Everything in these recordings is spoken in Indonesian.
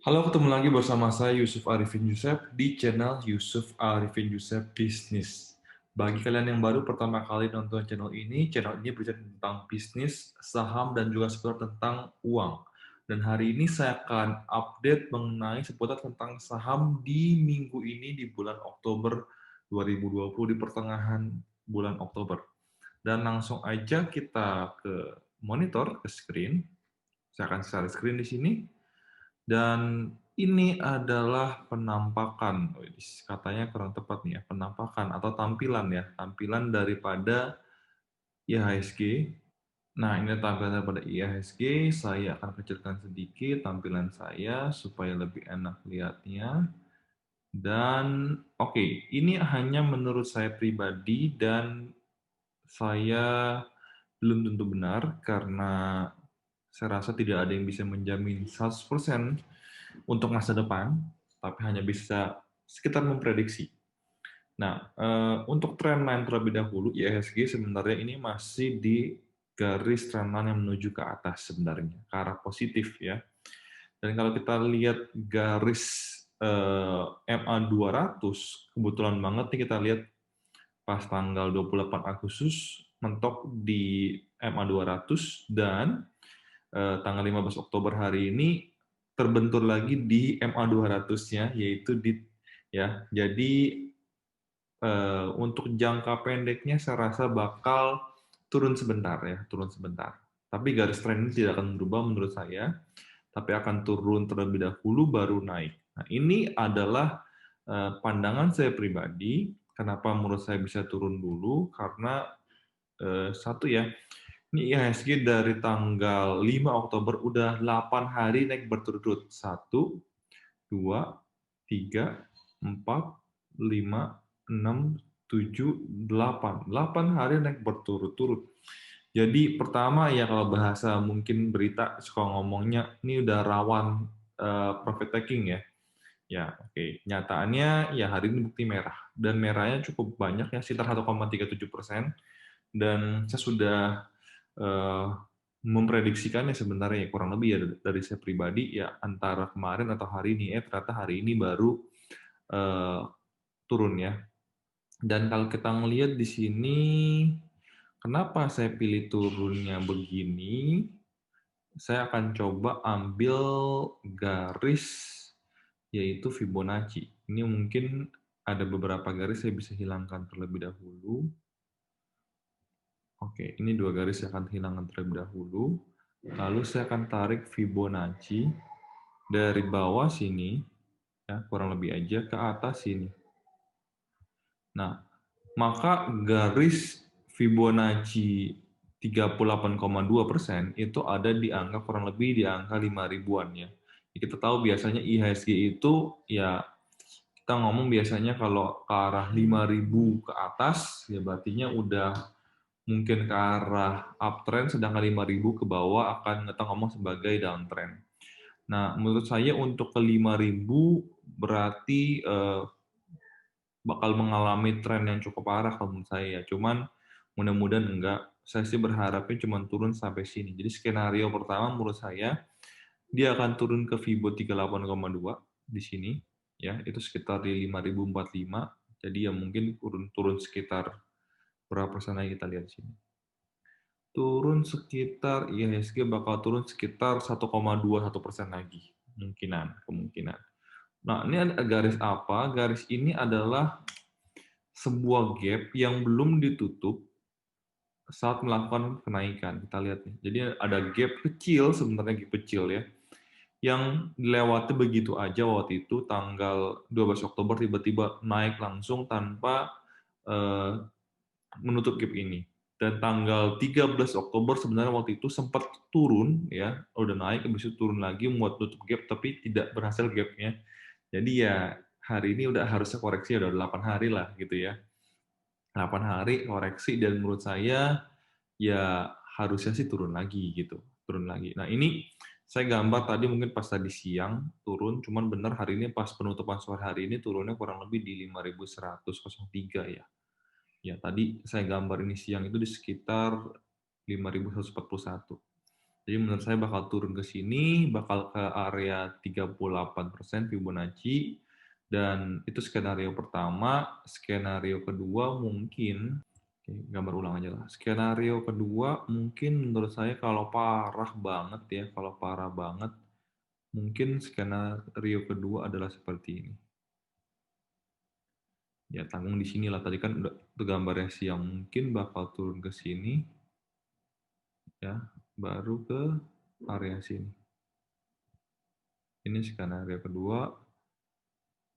Halo, ketemu lagi bersama saya Yusuf Arifin Yusuf di channel Yusuf Arifin Yusuf Bisnis. Bagi kalian yang baru pertama kali nonton channel ini bercerita tentang bisnis, saham, dan juga seputar tentang uang. Dan hari ini saya akan update mengenai seputar tentang saham di minggu ini di bulan Oktober 2020, di pertengahan bulan Oktober. Dan langsung aja kita ke monitor, ke screen. Saya akan share screen di sini. Dan ini adalah penampakan, katanya kurang tepat nih ya, penampakan atau tampilan ya, tampilan daripada IHSG. Nah, ini tampilan daripada IHSG, saya akan kecilkan sedikit tampilan saya supaya lebih enak lihatnya. Dan oke, ini hanya menurut saya pribadi dan saya belum tentu benar karena saya rasa tidak ada yang bisa menjamin 100% untuk masa depan, tapi hanya bisa sekitar memprediksi. Nah, untuk trendline terlebih dahulu, IHSG sebenarnya ini masih di garis trendline yang menuju ke atas sebenarnya, ke arah positif ya. Dan kalau kita lihat garis MA200, kebetulan banget nih kita lihat pas tanggal 28 Agustus mentok di MA200 dan tanggal 15 Oktober hari ini terbentur lagi di MA200-nya, yaitu di ya. Jadi untuk jangka pendeknya saya rasa bakal turun sebentar ya, turun sebentar. Tapi garis tren ini tidak akan berubah menurut saya, tapi akan turun terlebih dahulu baru naik. Nah, ini adalah pandangan saya pribadi. Kenapa menurut saya bisa turun dulu? Karena satu ya, ini IHSG dari tanggal 5 Oktober udah 8 hari naik berturut-turut. 1, 2, 3, 4, 5, 6, 7, 8. 8 hari naik berturut-turut. Jadi pertama ya kalau bahasa mungkin berita suka ngomongnya ini udah rawan profit taking ya. Ya, oke. Nyataannya ya hari ini bukti merah dan merahnya cukup banyak ya sekitar 1,37%. Dan saya sudah eh, memprediksikannya sebenarnya ya, kurang lebih ya dari saya pribadi ya antara kemarin atau hari ini ternyata hari ini baru eh, turun ya. Dan kalau kita ngelihat di sini kenapa saya pilih turunnya begini, saya akan coba ambil garis yaitu Fibonacci. Ini mungkin ada beberapa garis saya bisa hilangkan terlebih dahulu. Oke, ini dua garis yang akan hilangkan terlebih dahulu. Lalu saya akan tarik Fibonacci dari bawah sini, ya kurang lebih aja ke atas sini. Nah, maka garis Fibonacci 38,2% itu ada di angka kurang lebih di angka 5 ribuan ya. Kita tahu biasanya IHSG itu ya kita ngomong biasanya kalau ke arah 5.000 ke atas ya berartinya udah mungkin ke arah uptrend, sedangkan 5.000 ke bawah akan kita ngomong sebagai downtrend. Nah, menurut saya untuk ke 5.000 berarti bakal mengalami tren yang cukup parah kalau menurut saya. Cuman mudah-mudahan enggak. Saya sih berharapnya cuma turun sampai sini. Jadi skenario pertama menurut saya dia akan turun ke Fibo 38,2 di sini ya, itu sekitar di 5.045. Jadi ya mungkin turun sekitar berapa persen lagi kita lihat di sini. Turun sekitar IHSG bakal turun sekitar 1,21% lagi kemungkinan. Nah, ini ada garis apa? Garis ini adalah sebuah gap yang belum ditutup saat melakukan kenaikan. Kita lihat nih. Jadi ada gap kecil, sebenarnya gap kecil ya, yang dilewati begitu aja waktu itu tanggal 12 Oktober tiba-tiba naik langsung tanpa menutup gap ini. Dan tanggal 13 Oktober sebenarnya waktu itu sempat turun ya, udah naik habis itu turun lagi buat tutup gap tapi tidak berhasil gapnya. Jadi ya hari ini udah harusnya koreksi udah 8 hari lah gitu ya. 8 hari koreksi dan menurut saya ya harusnya sih turun lagi gitu, turun lagi. Nah, ini saya gambar tadi mungkin pas tadi siang turun, cuman benar hari ini pas penutupan sore hari ini turunnya kurang lebih di 5.103 ya. Ya, tadi saya gambar ini siang itu di sekitar 5.141. Jadi menurut saya bakal turun ke sini, bakal ke area 38% Fibonacci, dan itu skenario pertama. Skenario kedua mungkin, gambar ulang aja lah. Skenario kedua mungkin menurut saya kalau parah banget ya, kalau parah banget, mungkin skenario kedua adalah seperti ini. Ya tanggung di sini lah, tadi kan udah gambarnya siang, mungkin bakal turun ke sini, ya baru ke area sini. Ini skenario kedua,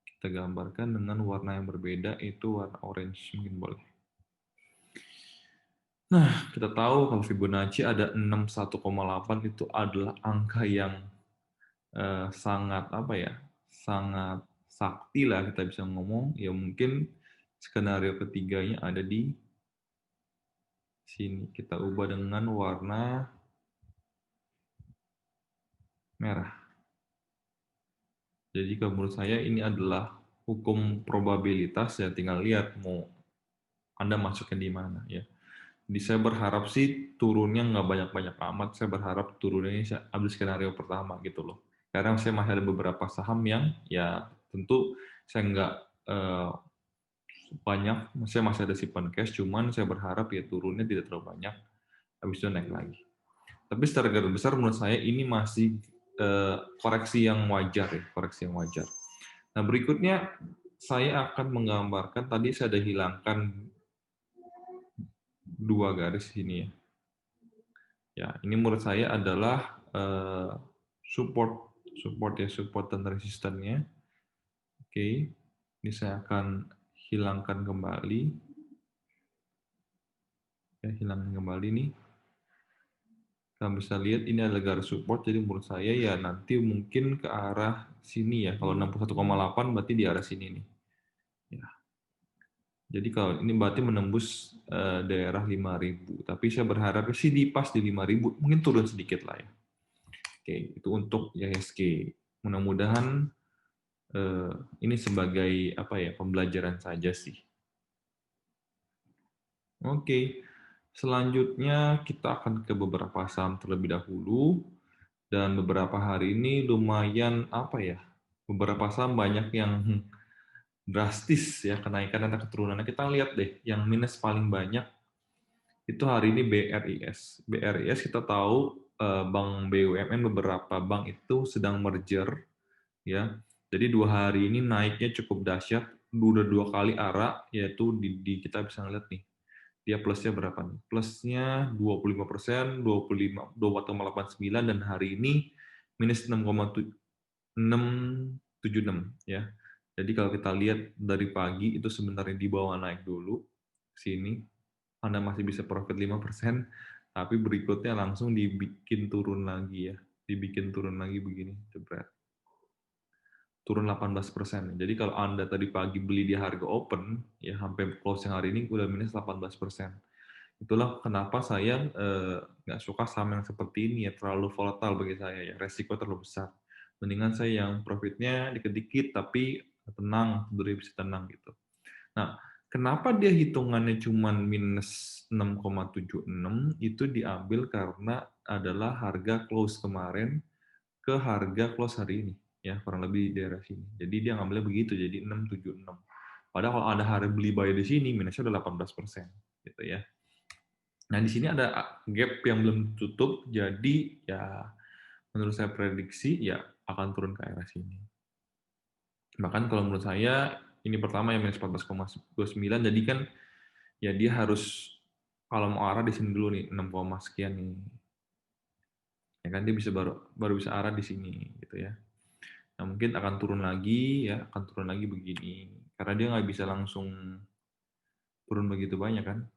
kita gambarkan dengan warna yang berbeda, itu warna orange mungkin boleh. Nah, kita tahu kalau Fibonacci ada 61,8 itu adalah angka yang sangat apa ya? Sangat sakti lah kita bisa ngomong. Ya mungkin skenario ketiganya ada di sini. Kita ubah dengan warna merah. Jadi kalau menurut saya ini adalah hukum probabilitas, ya tinggal lihat mau Anda masuknya di mana ya. Jadi saya berharap sih turunnya nggak banyak-banyak amat. Saya berharap turunnya ini ambil skenario pertama gitu loh. Karena saya masih ada beberapa saham yang ya tentu saya nggak banyak, saya masih ada simpan cash, cuman saya berharap ya turunnya tidak terlalu banyak, habis itu naik lagi. Tapi secara garis besar menurut saya ini masih koreksi yang wajar ya, koreksi yang wajar. Nah berikutnya saya akan menggambarkan, tadi saya ada hilangkan 2 garis ini ya. Ya, ini menurut saya adalah support ya, support dan resistannya. Oke, ini saya akan hilangkan kembali. Ya, hilangkan kembali nih. Kita bisa lihat ini adalah garis support, jadi menurut saya ya nanti mungkin ke arah sini ya. Kalau 61,8 berarti di arah sini nih. Ya. Jadi kalau ini berarti menembus daerah 5.000. Tapi saya berharap sih di pas di 5.000, mungkin turun sedikit lah ya. Oke, itu untuk IHSG. Mudah-mudahan ini sebagai apa ya, pembelajaran saja sih. Oke, selanjutnya kita akan ke beberapa saham terlebih dahulu, dan beberapa hari ini lumayan apa ya, beberapa saham banyak yang drastis ya kenaikan atau keturunannya. Kita lihat deh, yang minus paling banyak itu hari ini BRIS. BRIS kita tahu bank BUMN, beberapa bank itu sedang merger ya. Jadi 2 hari ini naiknya cukup dahsyat, udah 2 kali arah, yaitu di kita bisa ngeliat nih, dia plusnya berapa nih? Plusnya 25%, 24,89, dan hari ini minus 6,676 ya. Jadi kalau kita lihat dari pagi itu sebenarnya di bawah naik dulu sini, Anda masih bisa profit 5%, tapi berikutnya langsung dibikin turun lagi ya. Dibikin turun lagi begini, jebret. Turun 18%. Jadi kalau Anda tadi pagi beli di harga open, ya sampai closing hari ini udah minus 18%. Itulah kenapa saya nggak suka saham yang seperti ini ya, terlalu volatile bagi saya ya, resiko terlalu besar. Mendingan saya yang profitnya dikit-dikit tapi tenang, tidur bisa tenang gitu. Nah, kenapa dia hitungannya cuma minus 6,76? Itu diambil karena adalah harga close kemarin ke harga close hari ini, ya kurang lebih di daerah sini. Jadi dia ngambilnya begitu, jadi 676. Padahal kalau ada harga beli buy di sini, minusnya udah 18%, gitu ya. Nah di sini ada gap yang belum tutup, jadi ya menurut saya prediksi ya akan turun ke arah sini. Bahkan kalau menurut saya ini pertama yang minus 14,29, jadi kan ya dia harus kalau mau arah di sini dulu nih 6, sekian nih. Ya kan dia bisa baru bisa arah di sini gitu ya. Nah, mungkin akan turun lagi ya, akan turun lagi begini. Karena dia nggak bisa langsung turun begitu banyak kan.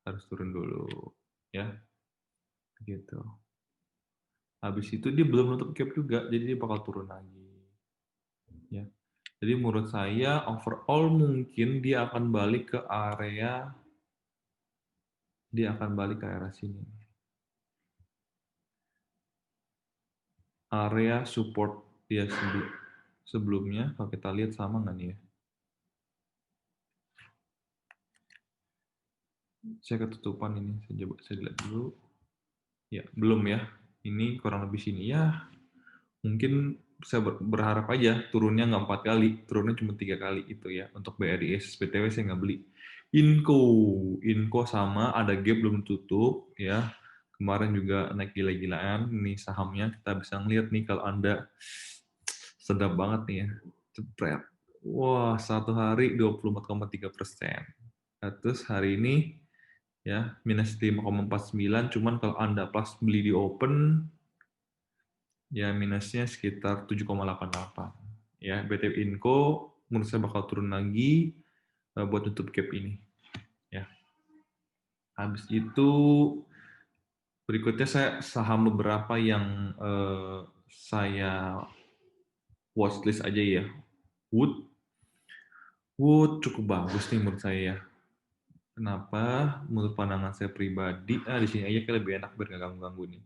Harus turun dulu ya. Gitu. Habis itu dia belum nutup gap juga, jadi dia bakal turun lagi. Ya. Jadi menurut saya overall mungkin dia akan balik ke area sini. Area support dia sebelumnya, kalau kita lihat sama nggak nih ya? Saya ketutupan ini, saya lihat dulu. Ya, belum ya. Ini kurang lebih sini ya. Mungkin saya berharap aja turunnya nggak 4 kali, turunnya cuma 3 kali itu ya untuk BRIS. BTW saya nggak beli. Inco sama ada gap belum tutup ya. Kemarin juga naik gila-gilaan. Ini sahamnya kita bisa ngeliat nih kalau Anda sedap banget nih ya. Jepret. Wah, satu hari 24,3%. Nah, terus hari ini ya minus 5,49, cuman kalau Anda pas beli di open ya minusnya sekitar 7,88. Ya, BTW Inco menurut saya bakal turun lagi buat tutup gap ini. Ya. Habis itu berikutnya saya saham beberapa yang saya watchlist aja ya. Wood, Wood cukup bagus nih menurut saya ya. Kenapa? Menurut pandangan saya pribadi, di sini aja kayak lebih enak biar nggak ganggu-ganggu nih.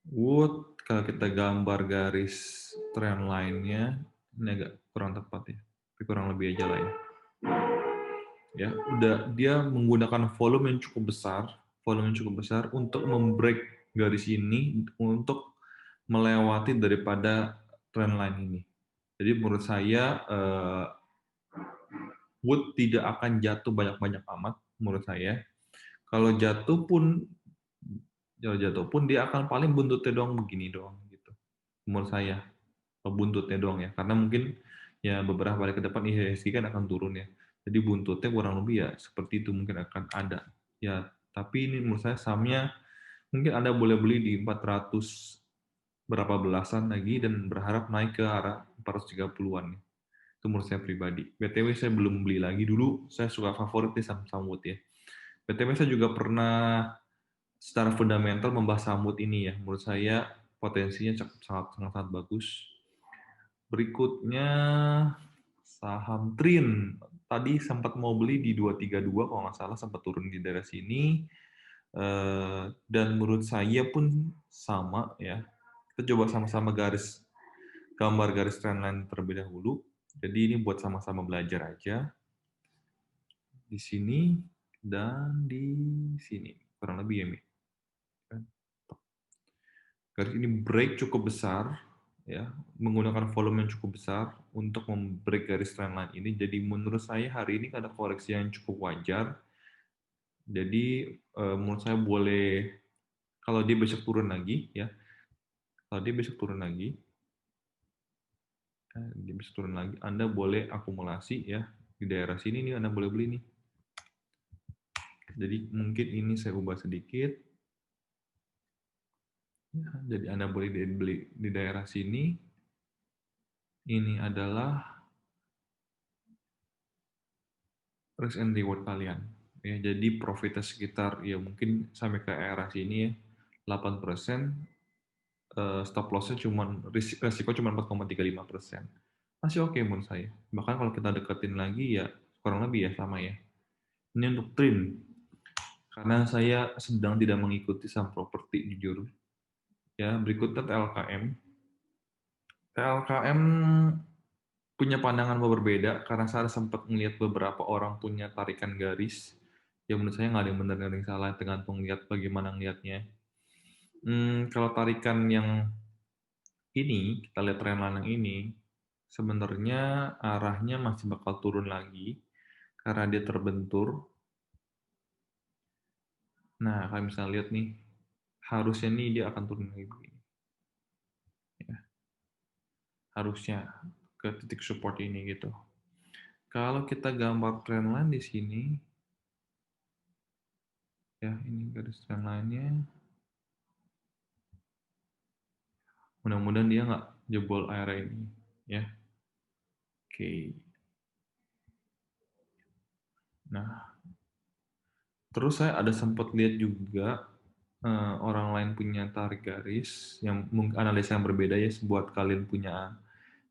Wood, kalau kita gambar garis trend line-nya, ini agak kurang tepat ya, tapi kurang lebih aja lah ya. Ya, udah dia menggunakan volume yang cukup besar untuk membreak garis ini untuk melewati daripada trend line ini. Jadi menurut saya Wood tidak akan jatuh banyak-banyak amat menurut saya. Kalau jatuh pun dia akan paling buntutnya doang begini doang gitu. Menurut saya buntutnya doang ya. Karena mungkin ya beberapa hari ke depan IHSG kan akan turun ya. Jadi buntutnya kurang lebih ya seperti itu mungkin akan ada. Ya, tapi ini menurut saya sahamnya mungkin Anda boleh beli di 400 berapa belasan lagi dan berharap naik ke arah 430-an. Itu menurut saya pribadi. BTW saya belum beli lagi dulu. Saya suka favorit nih saham Wood ya. BTW saya juga pernah secara fundamental membahas saham Wood ini ya. Menurut saya potensinya sangat bagus. Berikutnya saham Trin. Tadi sempat mau beli di 232 kalau nggak salah, sempat turun di daerah sini. Dan menurut saya pun sama ya. Kita coba sama-sama gambar garis trendline terlebih dahulu. Jadi ini buat sama-sama belajar aja. Di sini dan di sini. Kurang lebih ya, Mi. Garis ini break cukup besar, ya, menggunakan volume yang cukup besar untuk membreak garis trendline ini. Jadi menurut saya hari ini ada koreksi yang cukup wajar. Jadi menurut saya boleh kalau dia besok turun lagi, ya, kalau dia besok turun lagi, Anda boleh akumulasi ya di daerah sini nih Anda boleh beli nih. Jadi mungkin ini saya ubah sedikit. Ya, jadi Anda boleh beli di daerah sini. Ini adalah risk and reward kalian. Ya, jadi profitnya sekitar ya mungkin sampai ke area sini ya 8%, stop lossnya cuma resiko cuma 4,35%. Masih oke menurut saya. Bahkan kalau kita deketin lagi ya kurang lebih ya sama ya. Ini untuk trim. Karena saya sedang tidak mengikuti saham properti jujur. Ya, berikutnya TLKM. TLKM punya pandangan berbeda karena saya sempat melihat beberapa orang punya tarikan garis yang menurut saya nggak ada yang benar dan yang salah tergantung lihat bagaimana ngelihatnya. Kalau tarikan yang ini kita lihat tren yang ini sebenarnya arahnya masih bakal turun lagi karena dia terbentur. Nah kalau misalnya lihat nih harusnya nih dia akan turun lagi begini. Ya, harusnya ke titik support ini gitu. Kalau kita gambar trendline di sini, ya ini garis trendline-nya. Mudah-mudahan dia nggak jebol area ini, ya. Oke. Nah, terus saya ada sempat lihat juga orang lain punya tarik garis yang mungkin analisa yang berbeda ya, buat kalian punya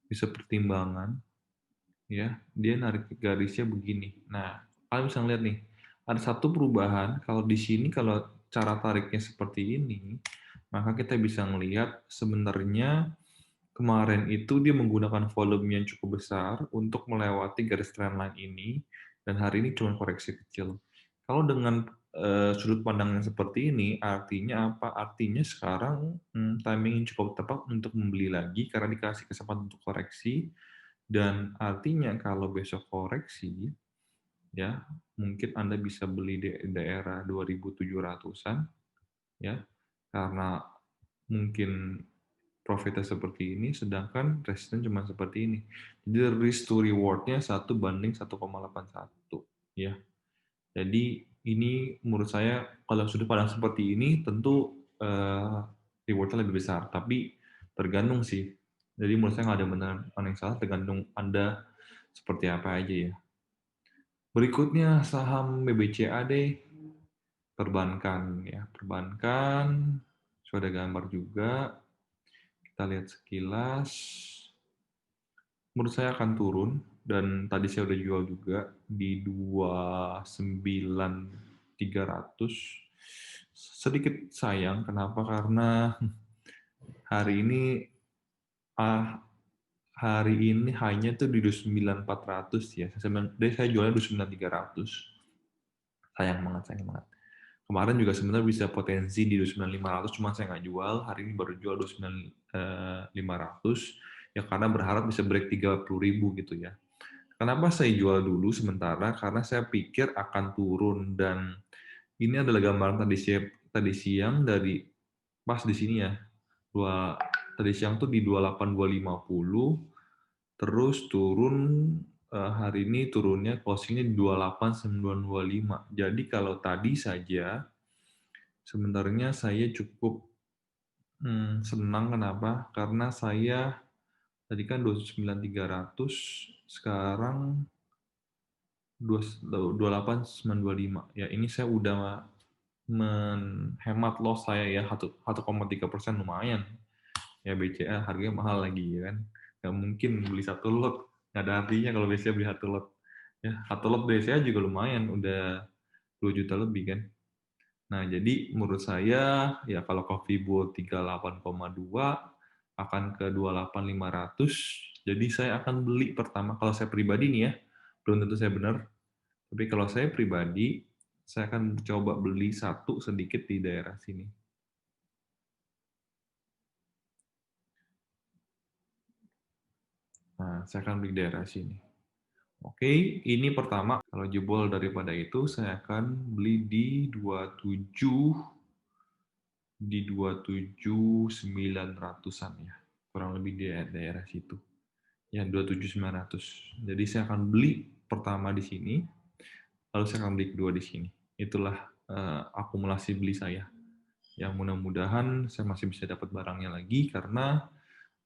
bisa pertimbangan, ya. Dia narik garisnya begini. Nah, kalian bisa lihat nih, ada satu perubahan. Kalau di sini kalau cara tariknya seperti ini, maka kita bisa melihat sebenarnya kemarin itu dia menggunakan volume yang cukup besar untuk melewati garis trendline ini, dan hari ini cuma koreksi kecil. Kalau dengan sudut pandang yang seperti ini, artinya apa? Artinya sekarang timing yang cukup tepat untuk membeli lagi karena dikasih kesempatan untuk koreksi, dan artinya kalau besok koreksi, ya mungkin Anda bisa beli di daerah 2.700-an, ya, karena mungkin profitnya seperti ini, sedangkan resisten cuma seperti ini. Jadi risk to reward-nya 1:1,81, ya. Jadi ini menurut saya kalau sudut pandang seperti ini tentu reward-nya lebih besar, tapi tergantung sih. Jadi menurut saya nggak ada benar mana yang salah, tergantung Anda seperti apa aja ya. Berikutnya saham BBCAD, perbankan ya, perbankan sudah ada gambar juga. Kita lihat sekilas. Menurut saya akan turun, dan tadi saya udah jual juga di 29.300. Sedikit sayang, kenapa? Karena hari ini hari ini hanya tuh di 29.400 ya. Saya jualnya 29.300. Sayang banget, sayang banget. Kemarin juga sebenarnya bisa potensi di 29.500, cuma saya nggak jual. Hari ini baru jual 29.500, ya karena berharap bisa break 30.000 gitu ya. Kenapa saya jual dulu sementara? Karena saya pikir akan turun, dan ini adalah gambaran tadi siang dari pas di sini ya. Tadi siang tuh di 28.250, terus turun hari ini turunnya closingnya di 28.925. Jadi kalau tadi saja sebenarnya saya cukup senang. Kenapa? Karena saya tadi kan 29.300, sekarang 28.925. Ya, ini saya udah menghemat loss saya ya, 1,3% lumayan. Ya BCA harganya mahal lagi ya kan. Nggak mungkin beli satu lot, nggak ada artinya kalau BCA beli satu lot. Ya, satu lot BCA juga lumayan, udah 2 juta lebih kan. Nah, jadi menurut saya ya kalau Coffee Bull 38,2 akan ke 28.500. Jadi saya akan beli pertama, kalau saya pribadi nih ya, belum tentu saya benar. Tapi kalau saya pribadi, saya akan coba beli satu sedikit di daerah sini. Nah, saya akan beli di daerah sini. Oke, ini pertama. Kalau jebol daripada itu, saya akan beli di 27.900-an ya. Kurang lebih di daerah situ. Ya, 27.900. Jadi saya akan beli pertama di sini, lalu saya akan beli kedua di sini. Itulah akumulasi beli saya. Yang mudah-mudahan saya masih bisa dapat barangnya lagi, karena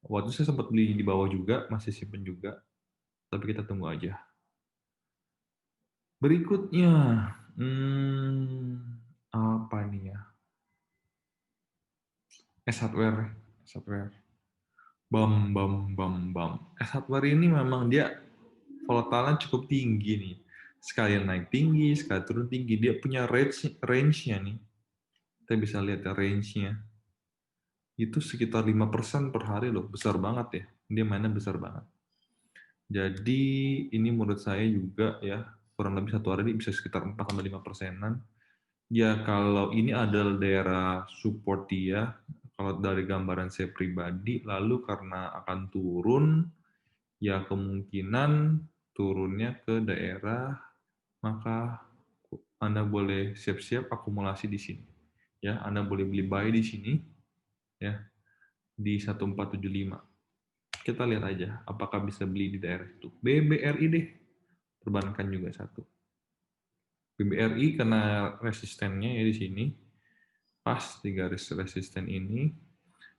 waktu saya sempat beli di bawah juga, masih simpen juga. Tapi kita tunggu aja. Berikutnya, apa nih ya? S-Hardware. S-Hardware. Bam. S-Hardware ini memang dia volatilnya cukup tinggi nih. Sekali naik tinggi, sekali turun tinggi. Dia punya range-nya nih. Kita bisa lihat ya range-nya. Itu sekitar 5% per hari loh. Besar banget ya. Dia mainnya besar banget. Jadi ini menurut saya juga ya, kurang lebih satu hari bisa sekitar 4-5%-an. Ya kalau ini adalah daerah support dia, kalau dari gambaran saya pribadi, lalu karena akan turun, ya kemungkinan turunnya ke daerah, maka Anda boleh siap-siap akumulasi di sini. Ya, Anda boleh beli buy di sini, ya, di 1475. Kita lihat aja apakah bisa beli di daerah itu. BBRI deh, perbankan juga satu. BBRI kena resistennya ya di sini, pas di garis resisten ini.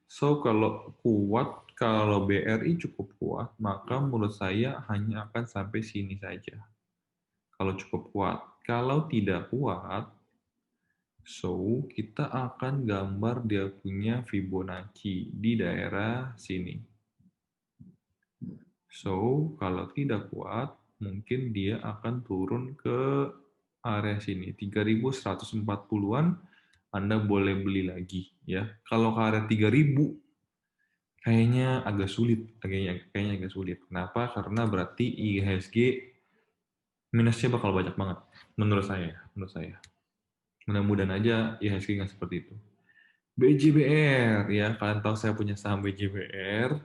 So kalau kuat, kalau BRI cukup kuat, maka menurut saya hanya akan sampai sini saja. Kalau cukup kuat. Kalau tidak kuat, so kita akan gambar dia punya Fibonacci di daerah sini. So, kalau tidak kuat, mungkin dia akan turun ke area sini. 3.140-an, Anda boleh beli lagi. Ya. Kalau ke area 3.000, kayaknya agak sulit. Kayaknya agak sulit. Kenapa? Karena berarti IHSG minusnya bakal banyak banget. Menurut saya. Mudah-mudahan aja IHSG nggak seperti itu. BJBR, ya kalian tahu saya punya saham BJBR.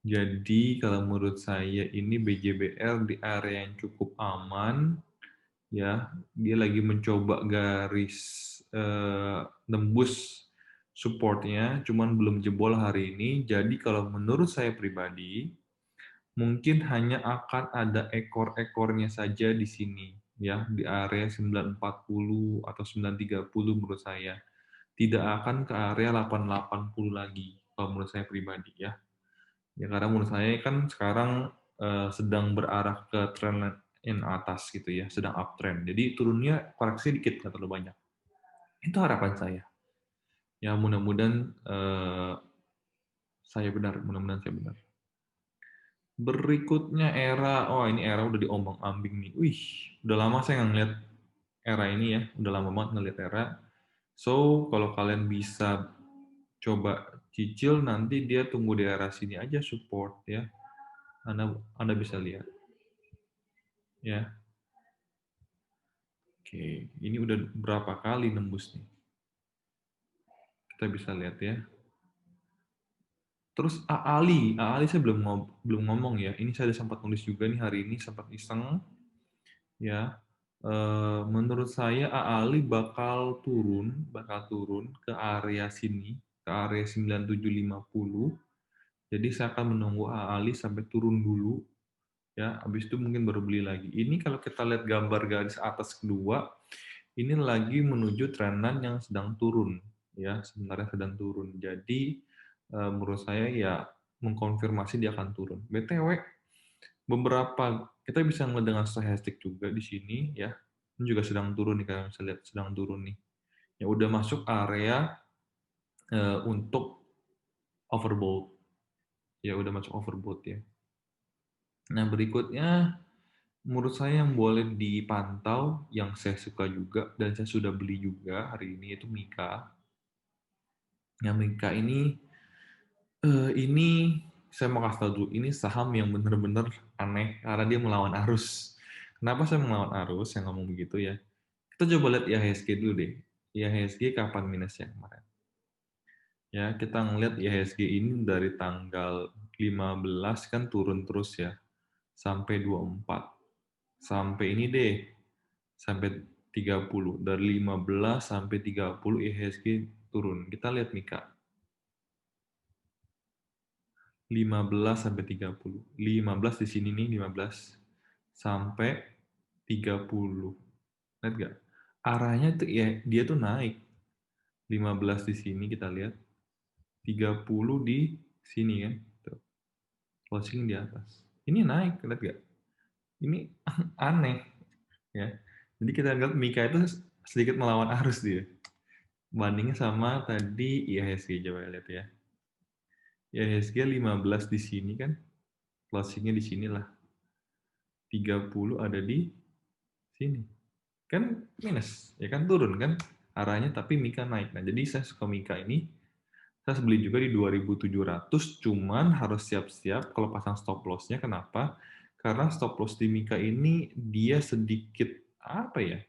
Jadi kalau menurut saya ini BJBR di area yang cukup aman, ya dia lagi mencoba garis nembus supportnya, cuman belum jebol hari ini. Jadi kalau menurut saya pribadi, mungkin hanya akan ada ekor-ekornya saja di sini, ya di area 940 atau 930 menurut saya. Tidak akan ke area 880 lagi, kalau menurut saya pribadi ya. Ya karena menurut saya kan sekarang sedang berarah ke trend in atas gitu ya, sedang uptrend. Jadi turunnya koreksi dikit, nggak terlalu banyak. Itu harapan saya. Ya mudah-mudahan saya benar, mudah-mudahan saya benar. Berikutnya era, oh ini era udah diombang-ambing nih. Wih, udah lama saya nggak ngeliat era ini ya, udah lama banget ngeliat era. So, kalau kalian bisa coba cicil, nanti dia tunggu di era sini aja support ya. Anda bisa lihat. Ya, oke. Ini udah berapa kali nembus nih? Kita bisa lihat ya. Terus Ali saya belum ngomong ya. Ini saya ada sempat nulis juga nih hari ini, sempat iseng ya. Menurut saya Ali bakal turun ke area sini, ke area 9750. Jadi saya akan menunggu Ali sampai turun dulu ya. Habis itu mungkin baru beli lagi. Ini kalau kita lihat gambar garis atas kedua, ini lagi menuju trenan yang sedang turun ya, sebenarnya sedang turun. Jadi menurut saya ya mengkonfirmasi dia akan turun. BTW beberapa kita bisa ngelihat dengan stochastic juga di sini ya. Ini juga sedang turun nih, kalian bisa lihat sedang turun nih. Ya udah masuk area untuk overbought. Ya udah masuk overbought ya. Nah, berikutnya menurut saya yang boleh dipantau, yang saya suka juga dan saya sudah beli juga hari ini itu Mika. Yang Mika ini saya mau kasih tahu dulu, ini saham yang benar-benar aneh karena dia melawan arus. Kenapa saya melawan arus? Yang ngomong begitu ya. Kita coba lihat IHSG dulu deh. IHSG kapan minusnya kemarin? Ya, kita ngelihat IHSG ini dari tanggal 15 kan turun terus ya, sampai 24. Sampai ini deh, sampai 30. Dari 15 sampai 30 IHSG turun. Kita lihat Mika. 15 sampai 30. 15 di sini nih, 15 sampai 30. Lihat nggak? Arahnya tuh ya dia tuh naik. 15 di sini kita lihat, 30 di sini kan. Tuh, closing di atas. Ini naik, lihat nggak? Ini aneh ya. Jadi kita lihat Mika itu sedikit melawan arus dia. Bandingnya sama tadi IHSG, coba lihat ya. IHSG 15 di sini kan, closingnya di sinilah. 30 ada di sini. Kan minus, ya kan turun kan arahnya, tapi Mika naik. Nah, jadi saya suka Mika ini. Saya beli juga di 2.700, cuman harus siap-siap kalau pasang stop loss-nya. Kenapa? Karena stop loss di Mika ini dia sedikit apa ya?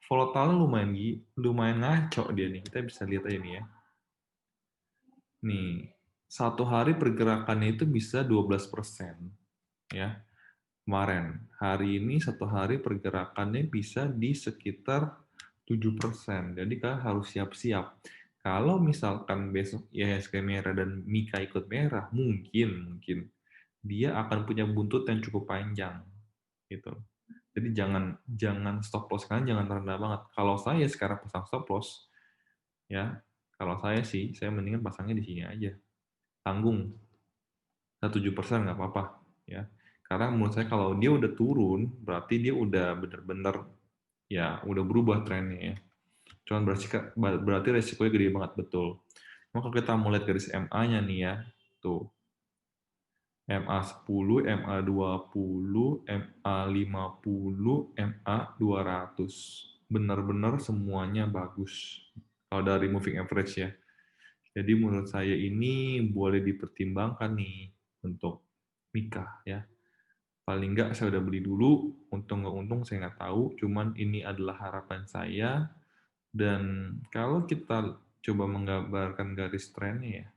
Volatile lumayan ngaco dia nih. Kita bisa lihat aja nih ya. Nih, satu hari pergerakannya itu bisa 12%. Ya, kemarin. Hari ini satu hari pergerakannya bisa di sekitar 7%. Jadi kan harus siap-siap. Kalau misalkan besok IHSG merah dan Mika ikut merah, mungkin dia akan punya buntut yang cukup panjang gitu. Jadi jangan jangan stop loss, kan jangan rendah banget. Kalau saya sekarang pasang stop loss, ya kalau saya sih saya mendingan pasangnya di sini aja. Tanggung 7% nggak apa-apa ya. Karena menurut saya kalau dia udah turun, berarti dia udah bener-bener ya udah berubah trennya ya. Cuman berarti resikonya gede banget, betul. Maka kita mau lihat garis MA-nya nih ya. Tuh. MA 10, MA 20, MA 50, MA 200. Benar-benar semuanya bagus. Kalau dari moving average ya. Jadi menurut saya ini boleh dipertimbangkan nih untuk Mika ya. Paling nggak saya udah beli dulu, untung nggak untung saya nggak tahu, cuman ini adalah harapan saya Dan kalau kita coba menggambarkan garis trennya ya,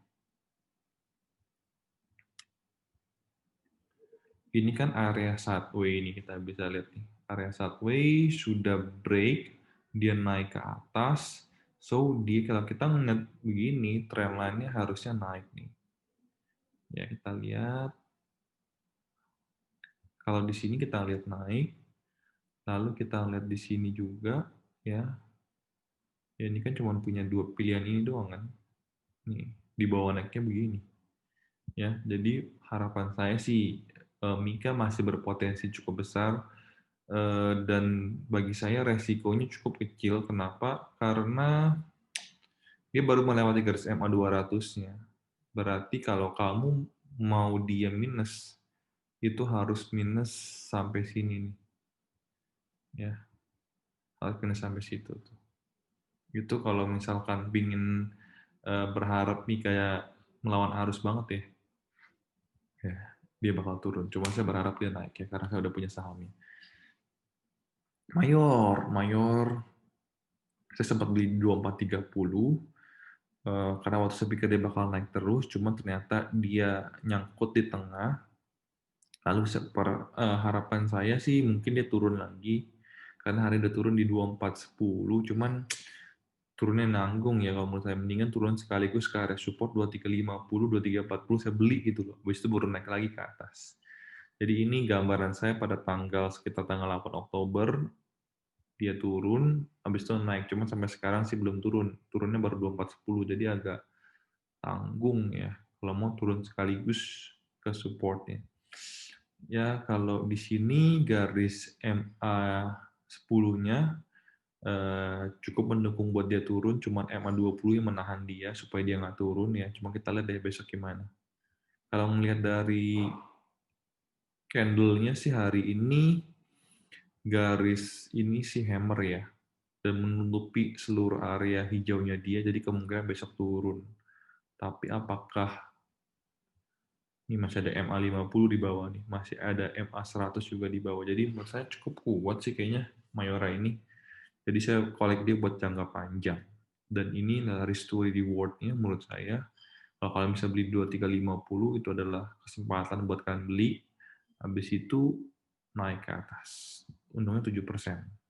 ini kan area sideway ini kita bisa lihat nih. Area sideway sudah break, dia naik ke atas. So, kalau kita ngeliat begini, trend line-nya harusnya naik nih. Ya, kita lihat. Kalau di sini kita lihat naik, lalu kita lihat di sini juga, ya. Ya, ini kan cuma punya dua pilihan ini doang kan. Nih, di bawah naiknya begini. Ya, jadi harapan saya sih Mika masih berpotensi cukup besar dan bagi saya resikonya cukup kecil. Kenapa? Karena dia baru melewati garis MA 200-nya. Berarti kalau kamu mau dia minus, itu harus minus sampai sini nih. Ya, harus minus sampai situ tuh. Itu kalau misalkan pingin berharap nih kayak melawan arus banget ya. Ya, dia bakal turun. Cuma saya berharap dia naik ya karena saya udah punya sahamnya. Mayor saya sempat beli di 2430 karena waktu saya pikir dia bakal naik terus, cuman ternyata dia nyangkut di tengah. Lalu harapan saya sih mungkin dia turun lagi karena hari udah turun di 2410, cuman turunnya nanggung ya kalau menurut saya. Mendingan turun sekaligus ke area support 2350, 2340 saya beli gitu loh. Habis itu baru naik lagi ke atas. Jadi ini gambaran saya pada sekitar tanggal 8 Oktober dia turun, habis itu naik. Cuma sampai sekarang sih belum turun. Turunnya baru 2410, jadi agak tanggung ya. Kalau mau turun sekaligus ke supportnya. Ya, kalau di sini garis MA 10-nya cukup mendukung buat dia turun, cuman MA 20 yang menahan dia supaya dia nggak turun ya. Cuma kita lihat deh besok gimana. Kalau melihat dari candle-nya sih hari ini garis ini sih hammer ya, dan menutupi seluruh area hijaunya dia, jadi kemungkinan besok turun. Tapi apakah ini masih ada MA 50 di bawah nih, masih ada MA 100 juga di bawah. Jadi menurut saya cukup kuat sih kayaknya Mayora ini. Jadi saya collect dia buat jangka panjang. Dan ini risk to reward-nya menurut saya, kalau kalian bisa beli 2350 itu adalah kesempatan buat kalian beli. Habis itu naik ke atas. Untungnya 7%.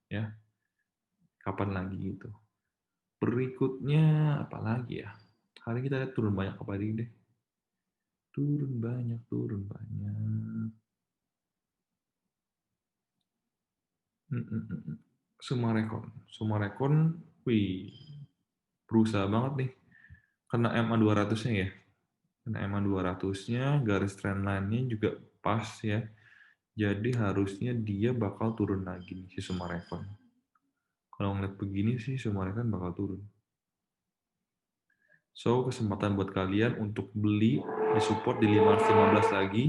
Ya. Kapan lagi gitu. Berikutnya apa lagi ya? Hari kita lihat turun banyak apa lagi deh. Turun banyak, turun banyak. Sumarekon, wih, berusaha banget nih. Kena MA 200-nya ya. Kena MA 200-nya, garis trend line-nya juga pas ya. Jadi harusnya dia bakal turun lagi nih, si Sumarekon. Kalau ngeliat begini sih, Sumarekon bakal turun. So, kesempatan buat kalian untuk beli di support di 515 lagi.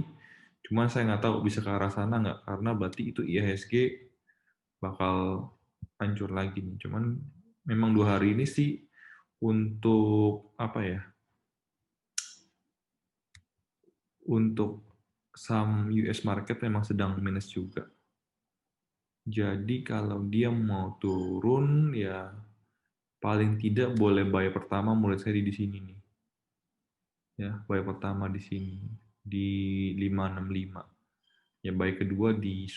Cuman saya nggak tahu bisa ke arah sana nggak, karena berarti itu IHSG bakal hancur lagi nih. Cuman memang 2 hari ini sih untuk apa ya? Untuk saham US market memang sedang minus juga. Jadi kalau dia mau turun ya paling tidak boleh buy pertama menurut saya di sini nih. Ya, buy pertama di sini di 565. Ya, buy kedua di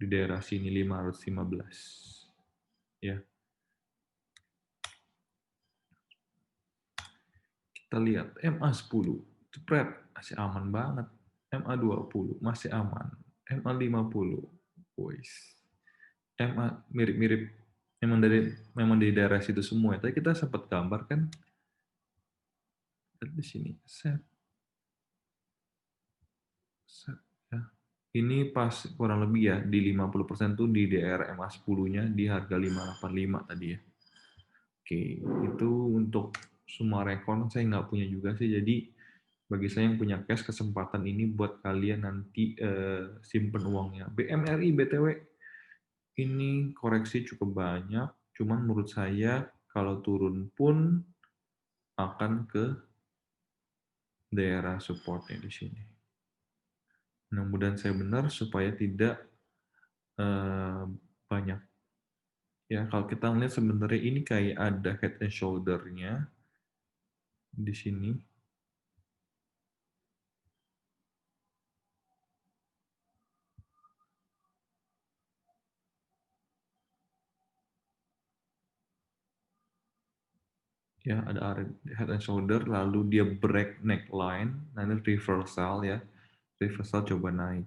daerah sini 515. Ya. Kita lihat MA10 spread masih aman banget. MA20 masih aman. MA50 boys. MA mirip-mirip memang dari daerah situ semua. Tadi kita sempat gambar kan di sini. Set, set, ya. Ini pas kurang lebih ya di 50% tuh di daerah MA10-nya di harga 585 tadi ya. Oke, itu untuk Sumarekon saya nggak punya juga sih. Jadi bagi saya yang punya cash, kesempatan ini buat kalian nanti simpen uangnya. BMRI BTW ini koreksi cukup banyak, cuman menurut saya kalau turun pun akan ke daerah supportnya di sini. Mudah-mudahan saya benar supaya tidak banyak Ya, kalau kita melihat sebenarnya ini kayak ada head and shoulder-nya di sini. Ya, ada head and shoulder, lalu dia break neckline, nanti reversal ya. Reversal coba naik.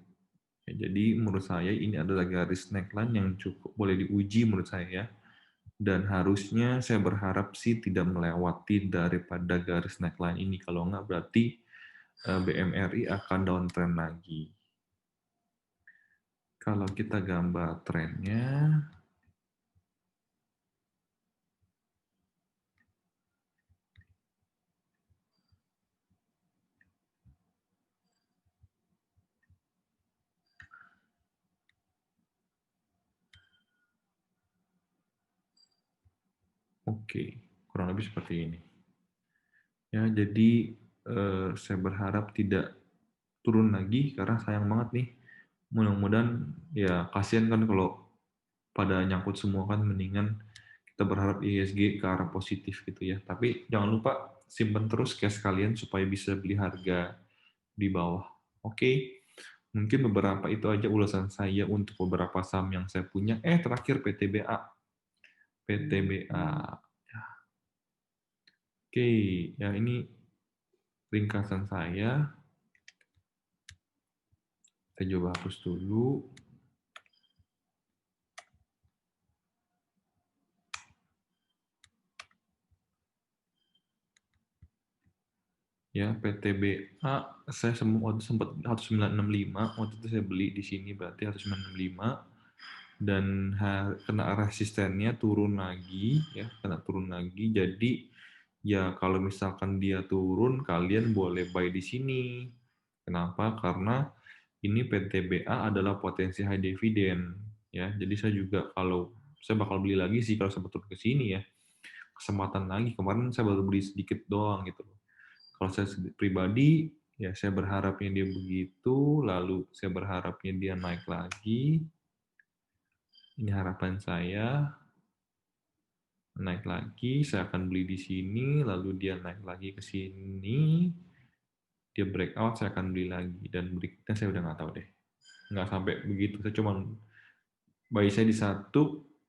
Ya, jadi menurut saya ini adalah garis neckline yang cukup boleh diuji menurut saya. Dan harusnya saya berharap sih tidak melewati daripada garis neckline ini. Kalau nggak berarti BMRI akan downtrend lagi. Kalau kita gambar trennya, oke, kurang lebih seperti ini. Ya, jadi saya berharap tidak turun lagi karena sayang banget nih. Mudah-mudahan ya kasihan kan kalau pada nyangkut semua kan, mendingan kita berharap ISG ke arah positif gitu ya. Tapi jangan lupa simpen terus cash kalian supaya bisa beli harga di bawah. Oke. Mungkin beberapa itu aja ulasan saya untuk beberapa saham yang saya punya. Terakhir PTBA. PTBA. Oke, ya ini ringkasan saya. Saya coba hapus dulu. Ya, PTBA saya sempat 1965, waktu itu saya beli di sini berarti 1965, dan kena resistennya turun lagi ya, kena turun lagi. Jadi ya kalau misalkan dia turun, kalian boleh buy di sini. Kenapa? Karena ini PTBA adalah potensi high dividend ya. Jadi saya juga kalau saya bakal beli lagi sih kalau sempat turun ke sini ya. Kesempatan lagi. Kemarin saya baru beli sedikit doang gitu. Kalau saya pribadi, ya saya berharapnya dia begitu, lalu saya berharapnya dia naik lagi. Ini harapan saya, naik lagi, saya akan beli di sini, lalu dia naik lagi ke sini, dia breakout, saya akan beli lagi, dan berikutnya saya udah nggak tahu deh. Nggak sampai begitu, saya cuma buy saya di 1,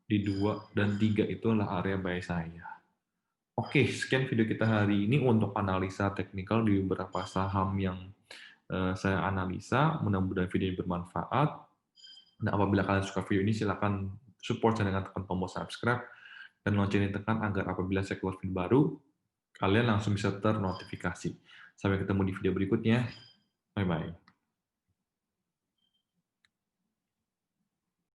di 2, dan 3 itu adalah area buy saya. Oke, sekian video kita hari ini untuk analisa teknikal di beberapa saham yang saya analisa. Mudah-mudahan video ini bermanfaat. Dan apabila kalian suka video ini, silakan support saya dengan tekan tombol subscribe dan loncengnya tekan agar apabila saya keluar video baru, kalian langsung bisa ternotifikasi. Sampai ketemu di video berikutnya. Bye-bye.